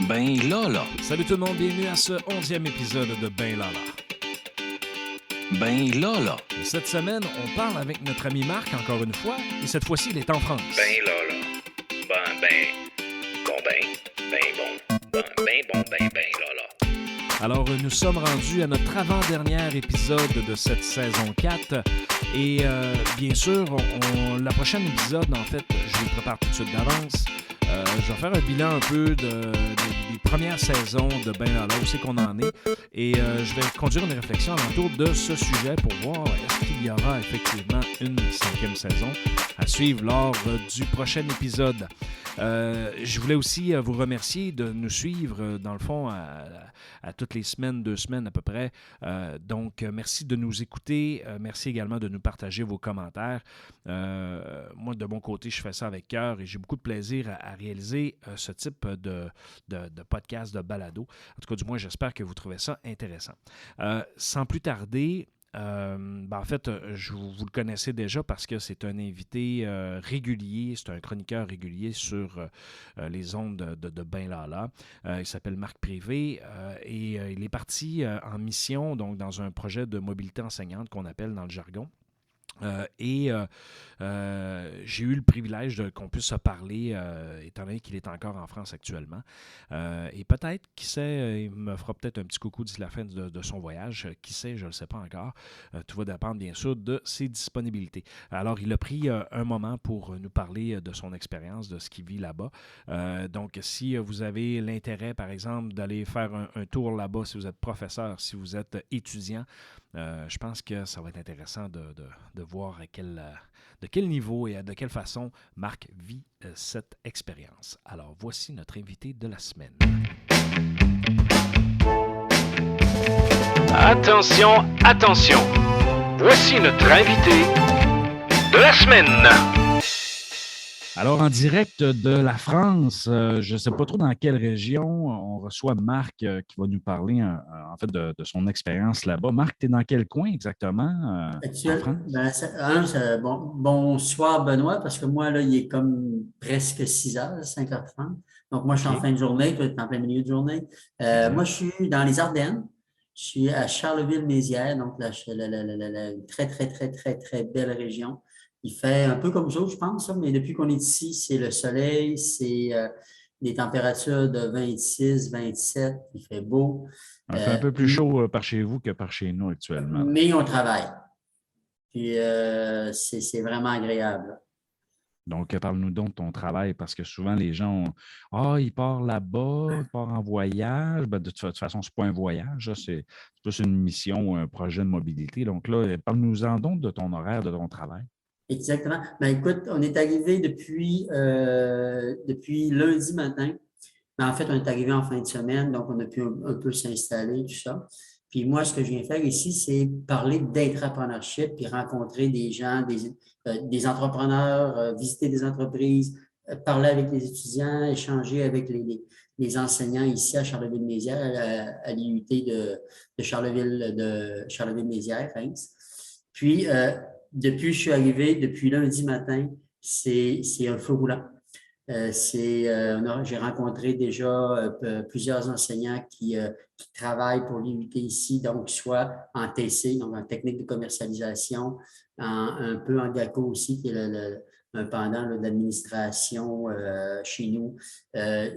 Ben là. Salut tout le monde, bienvenue à ce 11e épisode de Ben Lala. Ben là. Cette semaine, on parle avec notre ami Marc encore une fois, et cette fois-ci, il est en France. Ben là. Ben là. Alors, nous sommes rendus à notre avant-dernier épisode de cette saison 4. Et bien sûr, la prochaine épisode, en fait, je vous le prépare tout de suite d'avance. Je vais faire un bilan un peu des premières saisons de Ben Lala, où c'est qu'on en est. Et je vais conduire une réflexion alentour de ce sujet pour voir est-ce qu'il y aura effectivement une 5e saison à suivre lors du prochain épisode. Je voulais aussi vous remercier de nous suivre, dans le fond, à toutes les semaines, 2 semaines à peu près. Donc, merci de nous écouter. Merci également de nous partager vos commentaires. Moi, de mon côté, je fais ça avec cœur et j'ai beaucoup de plaisir à réaliser ce type de podcast, de balado. En tout cas, du moins, j'espère que vous trouvez ça intéressant. Sans plus tarder, en fait, vous le connaissez déjà parce que c'est un invité régulier, c'est un chroniqueur régulier sur les ondes de Ben Lala. Il s'appelle Marc Privé et il est parti en mission, donc dans un projet de mobilité enseignante qu'on appelle dans le jargon. J'ai eu le privilège qu'on puisse se parler, étant donné qu'il est encore en France actuellement. Et peut-être, qui sait, il me fera peut-être un petit coucou d'ici la fin de son voyage. Qui sait, je ne le sais pas encore. Tout va dépendre, bien sûr, de ses disponibilités. Alors, il a pris un moment pour nous parler de son expérience, de ce qu'il vit là-bas. Donc, si vous avez l'intérêt, par exemple, d'aller faire un tour là-bas, si vous êtes professeur, si vous êtes étudiant, je pense que ça va être intéressant de voir de quel niveau et de quelle façon Marc vit cette expérience. Alors, voici notre invité de la semaine. Attention. Voici notre invité de la semaine. Alors, en direct de la France, je ne sais pas trop dans quelle région, on reçoit Marc qui va nous parler en fait de son expérience là-bas. Marc, tu es dans quel coin exactement en France? Bonsoir Benoît, parce que moi, là, il est comme presque 6 heures, 5h30. Donc, moi, je suis en fin de journée, toi, tu es en plein milieu de journée. Moi, je suis dans les Ardennes. Je suis à Charleville-Mézières, donc une très, très, très, très, très belle région. Il fait un peu comme ça, je pense, mais depuis qu'on est ici, c'est le soleil, c'est des températures de 26, 27, il fait beau. Il fait un peu plus chaud par chez vous que par chez nous actuellement. Mais on travaille. Puis c'est vraiment agréable. Donc, parle-nous donc de ton travail, parce que souvent, les gens il part là-bas, il part en voyage. Ben, de toute façon, ce n'est pas un voyage, c'est plus une mission, un projet de mobilité. Donc là, parle-nous-en donc de ton horaire, de ton travail. Exactement. Ben, écoute, on est arrivé depuis lundi matin. Ben, en fait, on est arrivé en fin de semaine, donc on a pu un peu s'installer, tout ça. Puis moi, ce que je viens faire ici, c'est parler d'entrepreneurship, puis rencontrer des gens, des entrepreneurs, visiter des entreprises, parler avec les étudiants, échanger avec les enseignants ici à Charleville-Mézières, à l'IUT de Charleville-Mézières, Reims. Puis, depuis que je suis arrivé, depuis lundi matin, c'est un feu roulant. J'ai rencontré déjà plusieurs enseignants qui travaillent pour l'IUT ici, donc soit en TC, donc en technique de commercialisation, un peu en GACO aussi, qui est un pendant de l'administration chez nous.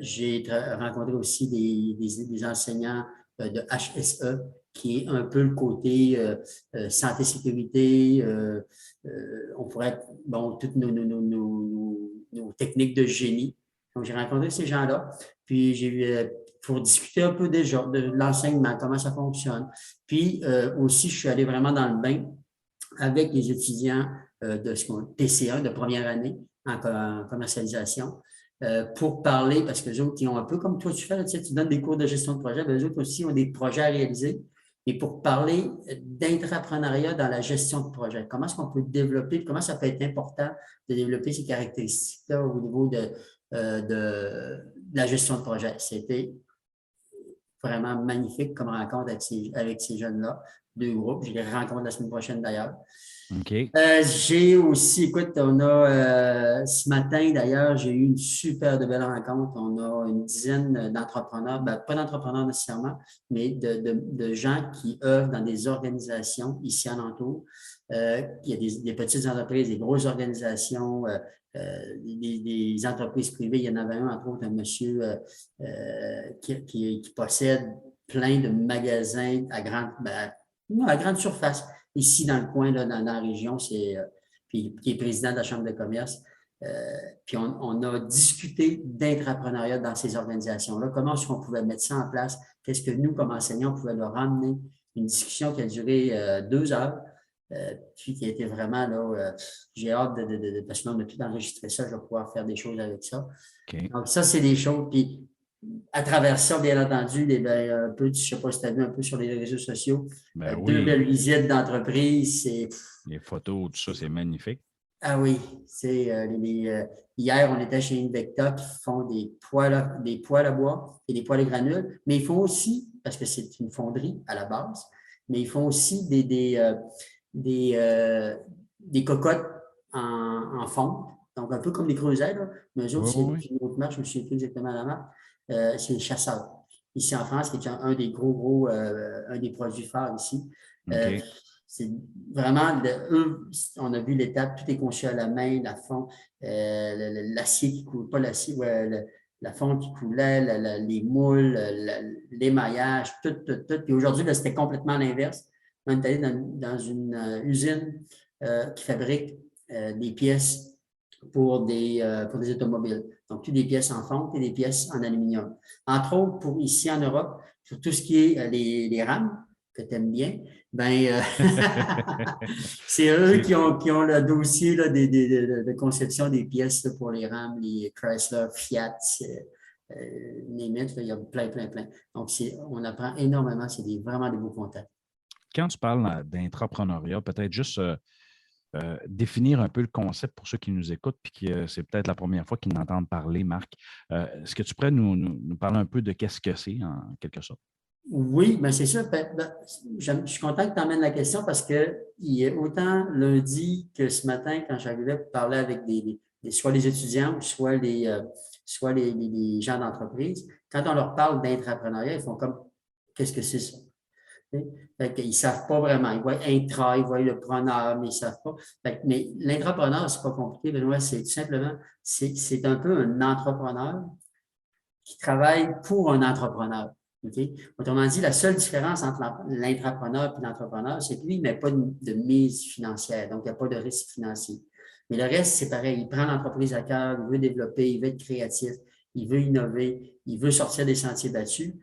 J'ai rencontré aussi des enseignants de HSE, qui est un peu le côté santé-sécurité. On pourrait, toutes nos techniques de génie. Donc, j'ai rencontré ces gens-là, puis pour discuter un peu déjà de l'enseignement, comment ça fonctionne. Puis aussi, je suis allé vraiment dans le bain avec les étudiants de ce qu'on TC1 de première année en commercialisation. Pour parler, parce que les autres, ils ont un peu comme toi, tu fais, tu donnes des cours de gestion de projet, mais les autres aussi ont des projets à réaliser. Et pour parler d'intrapreneuriat dans la gestion de projet, comment est-ce qu'on peut développer, comment ça peut être important de développer ces caractéristiques-là au niveau de la gestion de projet. C'était vraiment magnifique comme rencontre avec ces jeunes-là, 2 groupes. Je les rencontre la semaine prochaine d'ailleurs. OK. J'ai aussi, écoute, on a ce matin d'ailleurs, j'ai eu une super de belle rencontre. On a une dizaine d'entrepreneurs, ben, pas d'entrepreneurs nécessairement, mais de gens qui œuvrent dans des organisations ici alentour. Il y a des petites entreprises, des grosses organisations, des entreprises privées. Il y en avait un, entre autres, un monsieur qui possède plein de magasins à grande surface ici dans le coin, là, dans la région, puis qui est président de la Chambre de commerce. Puis on a discuté d'intrapreneuriat dans ces organisations-là. Comment est-ce qu'on pouvait mettre ça en place? Qu'est-ce que nous, comme enseignants, on pouvait leur ramener? Une discussion qui a duré 2 heures, puis qui a été vraiment, là, j'ai hâte parce que on a tout enregistré ça, je vais pouvoir faire des choses avec ça. OK. Donc, ça, c'est des choses. Puis, à travers ça, bien entendu, un peu, je ne sais pas si tu as vu un peu sur les réseaux sociaux, Ben deux oui, belles visites d'entreprise. les photos, tout ça, c'est magnifique. Ah oui, hier, on était chez Invecta qui font des poêles à bois et des poêles à granules, mais ils font aussi, parce que c'est une fonderie à la base, mais ils font aussi des cocottes en fonte, donc un peu comme des creusets, là, mais eux autres, Oui, c'est oui, une autre marque, je ne me souviens plus exactement la marque, c'est les chasseurs. Ici en France, qui est un des gros, un des produits phares ici. oui. Euh, OK. c'est vraiment, eux, on a vu l'étape, tout est conçu à la main, la fonte, l'acier qui coule, pas l'acier, ouais, la fonte qui coulait, les moules, l'émaillage, tout. Puis aujourd'hui, c'était complètement l'inverse. On est allé dans une usine qui fabrique des pièces pour des automobiles. Donc, toutes des pièces en fonte et des pièces en aluminium. Entre autres, pour ici en Europe, sur tout ce qui est les rames, que tu aimes bien, ben, c'est eux qui ont le dossier là, de conception des pièces là, pour les rames, les Chrysler, Fiat, name it, là, il y a plein. Donc, on apprend énormément, c'est vraiment des beaux contacts. Quand tu parles d'intrapreneuriat, peut-être juste définir un peu le concept pour ceux qui nous écoutent, puis que c'est peut-être la première fois qu'ils n'entendent parler, Marc. Est-ce que tu pourrais nous parler un peu de qu'est-ce que c'est, en quelque sorte? Oui, bien c'est sûr. Je suis content que tu emmènes la question parce que il y a autant lundi que ce matin, quand j'arrivais pour parler avec soit les étudiants, soit les gens d'entreprise, quand on leur parle d'intrapreneuriat, ils font comme qu'est-ce que c'est ça? Ils ne savent pas vraiment. Ils voient intra, ils voient le preneur, mais ils ne savent pas. Mais l'intrapreneur, ce n'est pas compliqué, Benoît, c'est tout simplement, c'est un peu un entrepreneur qui travaille pour un entrepreneur. Okay? Autrement dit, la seule différence entre l'intrapreneur et l'entrepreneur, c'est que lui, il ne met pas de mise financière, donc il n'y a pas de risque financier. Mais le reste, c'est pareil. Il prend l'entreprise à cœur, il veut développer, il veut être créatif, il veut innover, il veut sortir des sentiers battus.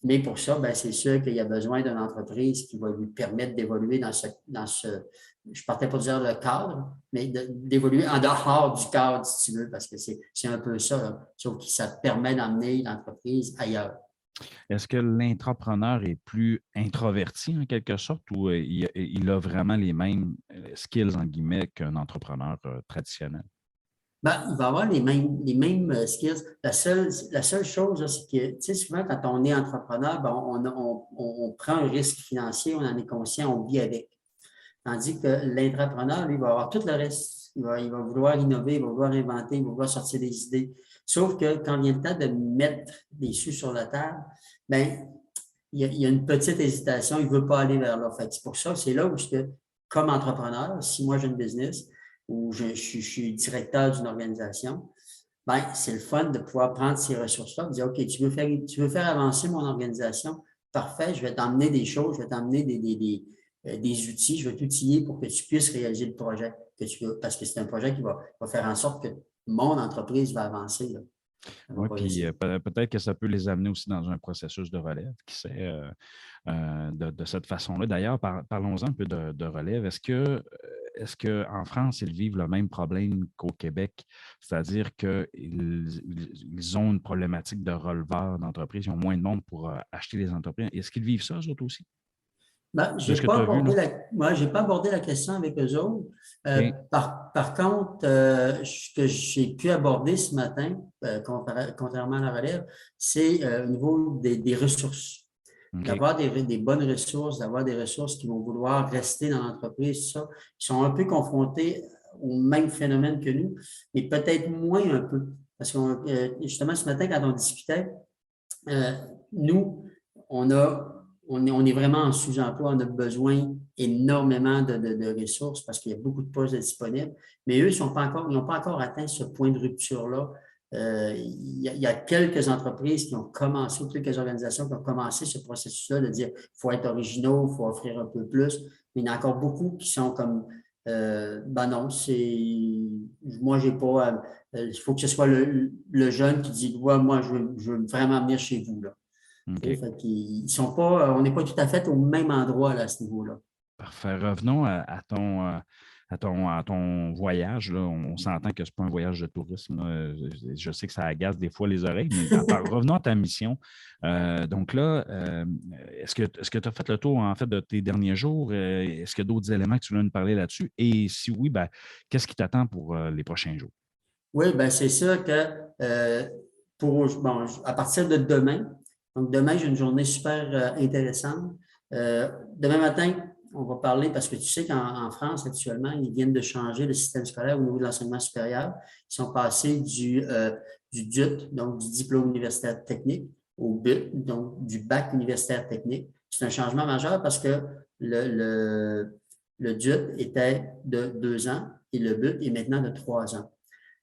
Mais pour ça, ben, c'est sûr qu'il y a besoin d'une entreprise qui va lui permettre d'évoluer dans ce je ne partais pas dire le cadre, mais d'évoluer en dehors du cadre, si tu veux, parce que c'est un peu ça, là. Sauf que ça te permet d'emmener l'entreprise ailleurs. Est-ce que l'intrapreneur est plus introverti en quelque sorte ou il a vraiment les mêmes skills, en guillemets, qu'un entrepreneur traditionnel? Ben, il va avoir les mêmes skills. La seule chose, c'est que, tu sais, souvent, quand on est entrepreneur, ben, on prend un risque financier, on en est conscient, on vit avec. Tandis que l'intrapreneur, lui, va avoir tout le reste. Il va vouloir innover, il va vouloir inventer, il va vouloir sortir des idées. Sauf que quand vient le temps de mettre des sous sur la table, ben, il y a une petite hésitation, il ne veut pas aller vers là. Fait c'est pour ça, c'est là où, comme entrepreneur, si moi j'ai une business ou je suis directeur d'une organisation, ben, c'est le fun de pouvoir prendre ces ressources-là et dire, OK, tu veux faire avancer mon organisation? Parfait, je vais t'emmener des choses, je vais t'emmener des outils, je vais t'outiller pour que tu puisses réaliser le projet que tu veux, parce que c'est un projet qui va faire en sorte que mon entreprise va avancer. Là. Oui, puis peut-être que ça peut les amener aussi dans un processus de relève, qui sait, de cette façon-là. D'ailleurs, parlons-en un peu de relève. Est-ce qu'en France, ils vivent le même problème qu'au Québec? C'est-à-dire qu'ils ont une problématique de releveur d'entreprise, ils ont moins de monde pour acheter les entreprises. Est-ce qu'ils vivent ça, eux autres aussi? Ben, je n'ai pas abordé la question avec eux autres. Okay. Par contre, ce que j'ai pu aborder ce matin, contrairement à la relève, c'est au niveau des ressources. OK. D'avoir des bonnes ressources, d'avoir des ressources qui vont vouloir rester dans l'entreprise, tout ça. Ils sont un peu confrontés au même phénomène que nous, mais peut-être moins un peu. Parce que justement, ce matin, quand on discutait, nous, on est vraiment en sous-emploi, on a besoin énormément de ressources parce qu'il y a beaucoup de postes disponibles, mais eux, ils n'ont pas encore atteint ce point de rupture-là. Il y a quelques entreprises qui ont commencé, ou quelques organisations qui ont commencé ce processus-là de dire qu'il faut être originaux, il faut offrir un peu plus, mais il y en a encore beaucoup qui sont comme ben non, moi, j'ai pas. Il faut que ce soit le jeune qui dit ouais, moi, je veux vraiment venir chez vous. Là. OK. Fait qu'ils sont pas, on n'est pas tout à fait au même endroit là, à ce niveau-là. Parfait. Revenons à ton voyage. Là. On s'entend que ce n'est pas un voyage de tourisme. Là. Je sais que ça agace des fois les oreilles, mais revenons à ta mission. Donc là, est-ce que tu as fait le tour en fait de tes derniers jours? Est-ce qu'il y a d'autres éléments que tu veux nous parler là-dessus? Et si oui, ben, qu'est-ce qui t'attend pour les prochains jours? Oui, ben c'est ça que à partir de demain, donc demain, j'ai une journée super intéressante. Demain matin, on va parler, parce que tu sais qu'en France, actuellement, ils viennent de changer le système scolaire au niveau de l'enseignement supérieur. Ils sont passés du DUT, donc du diplôme universitaire technique, au BUT, donc du bac universitaire technique. C'est un changement majeur parce que le DUT était de 2 ans et le BUT est maintenant de 3 ans.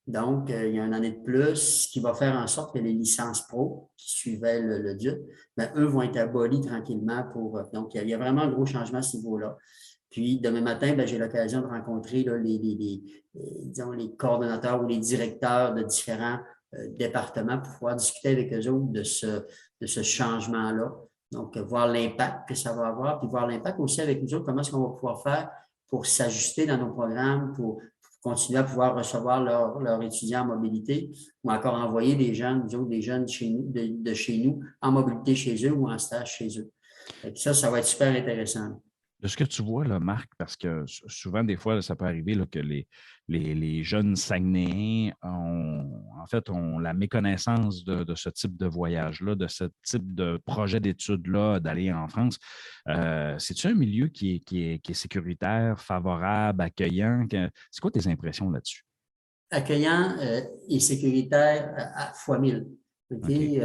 Donc, il y a une année de plus, ce qui va faire en sorte que les licences pro qui suivaient le DUT, bien, eux vont être abolis tranquillement donc, il y a vraiment un gros changement à ce niveau-là. Puis, demain matin, bien, j'ai l'occasion de rencontrer là, disons, les coordonnateurs ou les directeurs de différents départements pour pouvoir discuter avec eux autres de ce changement-là. Donc, voir l'impact que ça va avoir, puis voir l'impact aussi avec nous autres, comment est-ce qu'on va pouvoir faire pour s'ajuster dans nos programmes, pour continuer à pouvoir recevoir leurs étudiants en mobilité ou encore envoyer des jeunes, des jeunes de chez nous en mobilité chez eux ou en stage chez eux. Ça va être super intéressant. De ce que tu vois, là, Marc, parce que souvent, des fois, ça peut arriver là, que les jeunes Saguenayens ont la méconnaissance de ce type de voyage-là, de ce type de projet d'études-là, d'aller en France. C'est-tu un milieu qui est sécuritaire, favorable, accueillant? C'est quoi tes impressions là-dessus? Accueillant et sécuritaire à fois 1000. Okay?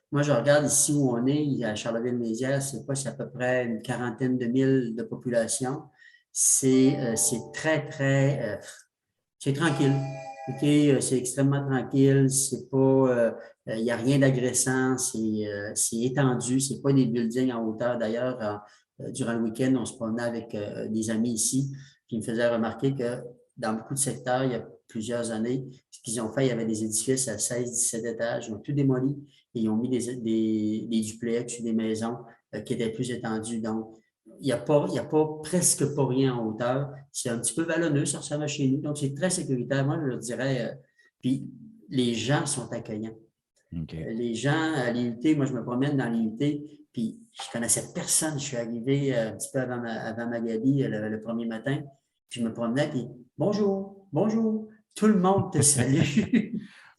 Moi, je regarde ici où on est, à Charleville-Mézières, c'est à peu près une quarantaine de mille de population. C'est très, très, c'est tranquille. Okay? C'est extrêmement tranquille. C'est pas, il n'y a rien d'agressant. C'est étendu. C'est pas des buildings en hauteur. D'ailleurs, durant le week-end, on se promenait avec des amis ici, qui me faisaient remarquer que dans beaucoup de secteurs, il y a plusieurs années, ce qu'ils ont fait, il y avait des édifices à 16, 17 étages. Ils ont tout démoli et ils ont mis des duplex ou des maisons qui étaient plus étendues. Donc, il n'y a presque pas rien en hauteur. C'est un petit peu vallonneux, ça ressemble à chez nous. Donc, c'est très sécuritaire. Moi, je leur dirais, puis les gens sont accueillants. Okay. Les gens à l'IUT, moi, je me promène dans l'IUT, puis je connaissais personne. Je suis arrivé un petit peu avant Magali le premier matin, puis je me promenais, puis bonjour, bonjour, tout le monde te salue.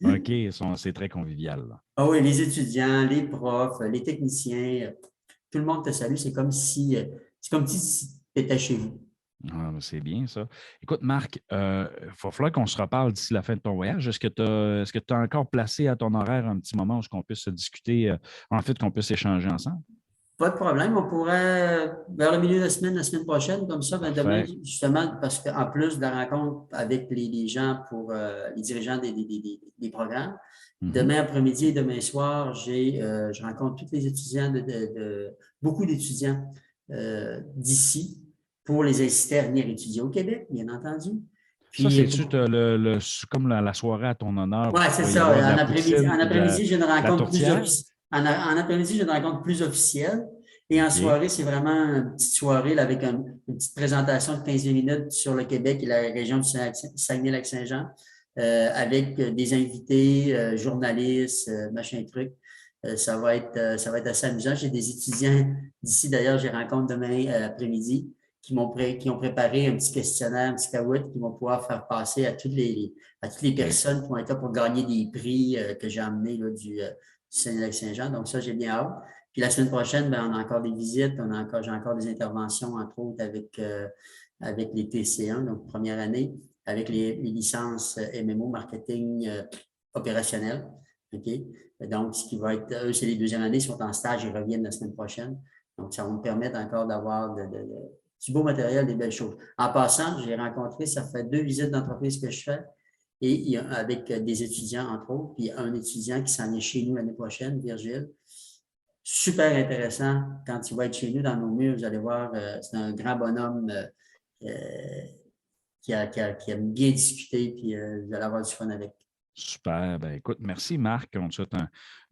OK, c'est très convivial. Là. Ah oui, les étudiants, les profs, les techniciens, tout le monde te salue. C'est comme si tu étais chez vous. Ah, c'est bien ça. Écoute, Marc, il va falloir qu'on se reparle d'ici la fin de ton voyage. Est-ce que tu as encore placé à ton horaire un petit moment où on puisse discuter, en fait, qu'on puisse échanger ensemble? Pas de problème. On pourrait, vers le milieu de la semaine prochaine, comme ça, ben demain, justement, parce qu'en plus de la rencontre avec les gens les dirigeants des programmes, demain après-midi et demain soir, je rencontre tous les étudiants beaucoup d'étudiants d'ici pour les inciter à venir étudier au Québec, bien entendu. Puis, ça, c'est-tu comme la soirée à ton honneur? Oui, c'est ça. En après-midi, j'ai une rencontre plus officielle. En après-midi, j'ai une rencontre plus officielle. Et en soirée, c'est vraiment une petite soirée là, avec une petite présentation de 15 minutes sur le Québec et la région du Saguenay-Lac-Saint-Jean, avec des invités, journalistes, machin truc. Ça va être assez amusant. J'ai des étudiants d'ici, d'ailleurs, j'ai rencontre demain après-midi qui ont préparé un petit questionnaire, un petit caout qui vont pouvoir faire passer à toutes les personnes qui vont être là pour gagner des prix que j'ai amenés là, du Saguenay-Lac-Saint-Jean. Donc, ça, j'ai bien hâte. Puis la semaine prochaine, on a encore des visites, j'ai encore des interventions, entre autres, avec les TC1, donc première année, avec les licences MMO, marketing opérationnel. OK? Donc, ce qui va être, eux, c'est les deuxièmes années, ils sont en stage, ils reviennent la semaine prochaine. Donc, ça va me permettre encore d'avoir du beau matériel, des belles choses. En passant, j'ai rencontré, ça fait 2 visites d'entreprise que je fais, et avec des étudiants, entre autres, puis un étudiant qui s'en est chez nous l'année prochaine, Virgile. Super intéressant. Quand il va être chez nous dans nos murs, vous allez voir, c'est un grand bonhomme qui aime bien discuter, puis vous allez avoir du fun avec. Super. Ben, écoute, merci Marc. On te souhaite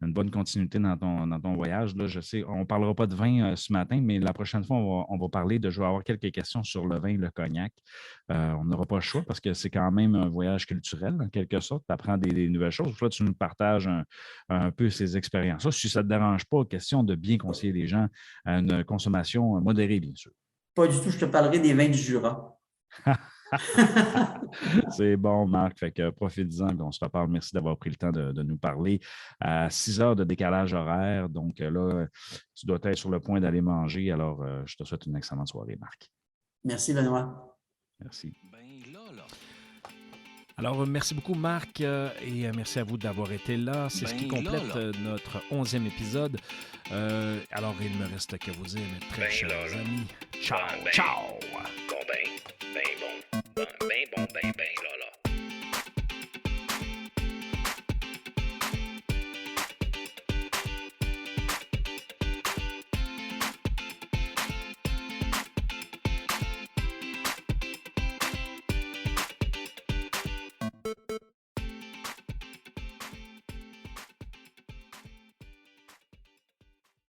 une bonne continuité dans ton voyage. Là, je sais, on ne parlera pas de vin ce matin, mais la prochaine fois, on va parler je vais avoir quelques questions sur le vin, le cognac. On n'aura pas le choix parce que c'est quand même un voyage culturel, en quelque sorte. Tu apprends des nouvelles choses. Là, tu nous partages un peu ces expériences-là. Si ça ne te dérange pas, question de bien conseiller les gens à une consommation modérée, bien sûr. Pas du tout. Je te parlerai des vins du Jura. C'est bon, Marc. Fait que profite-en. On se reparle. Merci d'avoir pris le temps de nous parler. À 6 heures de décalage horaire. Donc là, tu dois être sur le point d'aller manger. Alors, je te souhaite une excellente soirée, Marc. Merci, Benoît. Merci. Ben Alors, merci beaucoup, Marc, et merci à vous d'avoir été là. C'est ce qui complète notre 11e épisode. Alors, il me reste qu'à vous dire, mes très chers amis, ciao, ciao! Bon, ben bon.